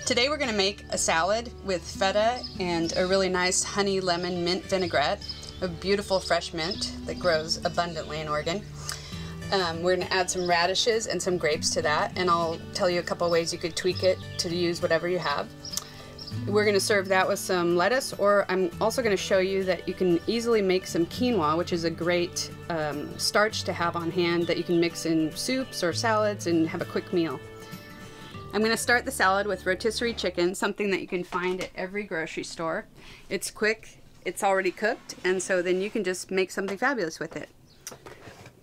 Today we're going to make a salad with feta and a really nice honey lemon mint vinaigrette, a beautiful fresh mint that grows abundantly in Oregon. We're going to add some radishes and some grapes to that, and I'll tell you a couple ways you could tweak it to use whatever you have. We're going to serve that with some lettuce, or I'm also going to show you that you can easily make some quinoa, which is a great starch to have on hand that you can mix in soups or salads and have a quick meal. I'm going to start the salad with rotisserie chicken, something that you can find at every grocery store. It's quick, it's already cooked, and so then you can just make something fabulous with it.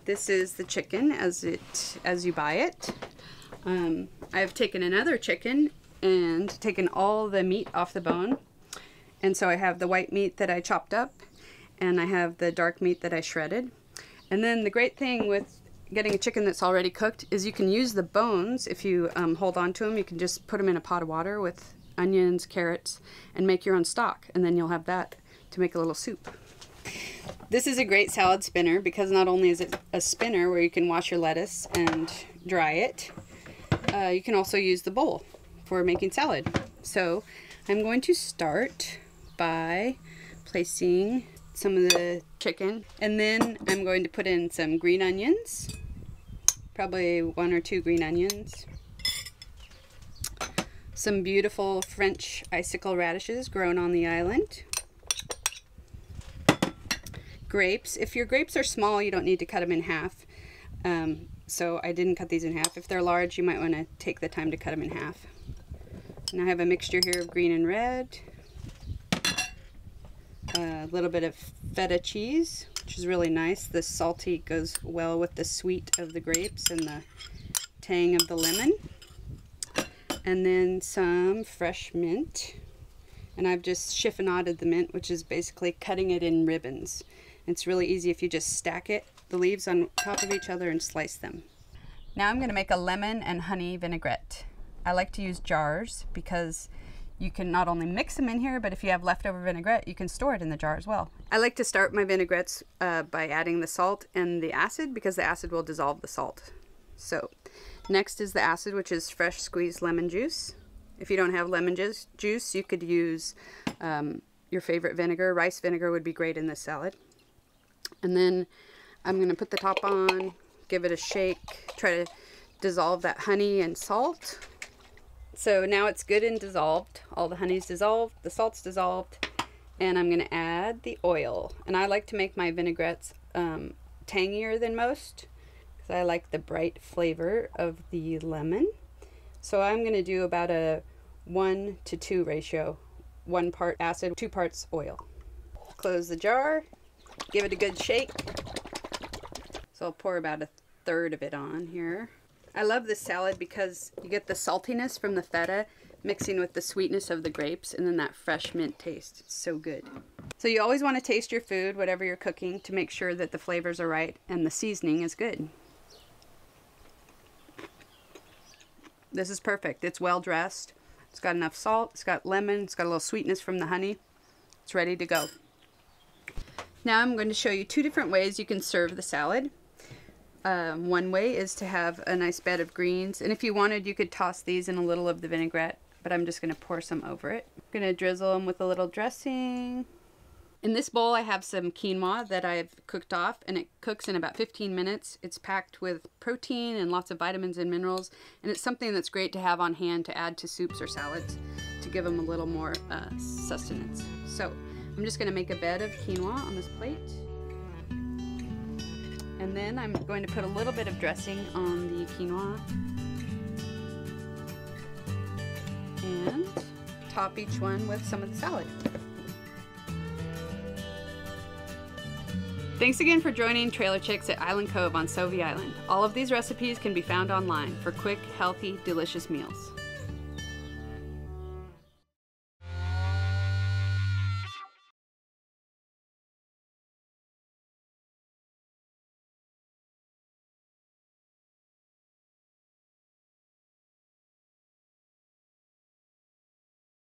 This is the chicken as you buy it. I've taken another chicken and taken all the meat off the bone, and so I have the white meat that I chopped up, and I have the dark meat that I shredded. And then the great thing with getting a chicken that's already cooked is you can use the bones. If you hold on to them, you can just put them in a pot of water with onions, carrots, and make your own stock, and then you'll have that to make a little soup. This is a great salad spinner because not only is it a spinner where you can wash your lettuce and dry it, you can also use the bowl for making salad. So I'm going to start by placing some of the chicken, and then I'm going to put in some green onions, probably 1 or 2 green onions, some beautiful French icicle radishes grown on the island, grapes. If your grapes are small, you don't need to cut them in half. So I didn't cut these in half. If they're large, you might want to take the time to cut them in half. And I have a mixture here of green and red, a little bit of feta cheese, which is really nice. The salty goes well with the sweet of the grapes and the tang of the lemon. And then some fresh mint. And I've just chiffonaded the mint, which is basically cutting it in ribbons. It's really easy if you just stack the leaves on top of each other and slice them. Now I'm going to make a lemon and honey vinaigrette. I like to use jars because you can not only mix them in here, but if you have leftover vinaigrette, you can store it in the jar as well. I like to start my vinaigrettes by adding the salt and the acid because the acid will dissolve the salt. So next is the acid, which is fresh squeezed lemon juice. If you don't have lemon juice, you could use your favorite vinegar. Rice vinegar would be great in this salad. And then I'm going to put the top on, give it a shake, try to dissolve that honey and salt. So now it's good and dissolved. All the honey's dissolved, the salt's dissolved, and I'm going to add the oil. And I like to make my vinaigrettes tangier than most because I like the bright flavor of the lemon. So I'm going to do about a 1-to-2 ratio. 1 part acid, 2 parts oil. Close the jar, give it a good shake. So I'll pour about 1/3 of it on here. I love this salad because you get the saltiness from the feta mixing with the sweetness of the grapes and then that fresh mint taste. It's so good. So you always want to taste your food, whatever you're cooking, to make sure that the flavors are right and the seasoning is good. This is perfect. It's well dressed. It's got enough salt. It's got lemon. It's got a little sweetness from the honey. It's ready to go. Now I'm going to show you 2 different ways you can serve the salad. One way is to have a nice bed of greens, and if you wanted you could toss these in a little of the vinaigrette, but I'm just going to pour some over it. I'm going to drizzle them with a little dressing. In this bowl I have some quinoa that I've cooked off, and it cooks in about 15 minutes. It's packed with protein and lots of vitamins and minerals, and it's something that's great to have on hand to add to soups or salads to give them a little more sustenance. So I'm just going to make a bed of quinoa on this plate. And then I'm going to put a little bit of dressing on the quinoa and top each one with some of the salad. Thanks again for joining Trailer Chicks at Island Cove on Sauvie Island. All of these recipes can be found online for quick, healthy, delicious meals.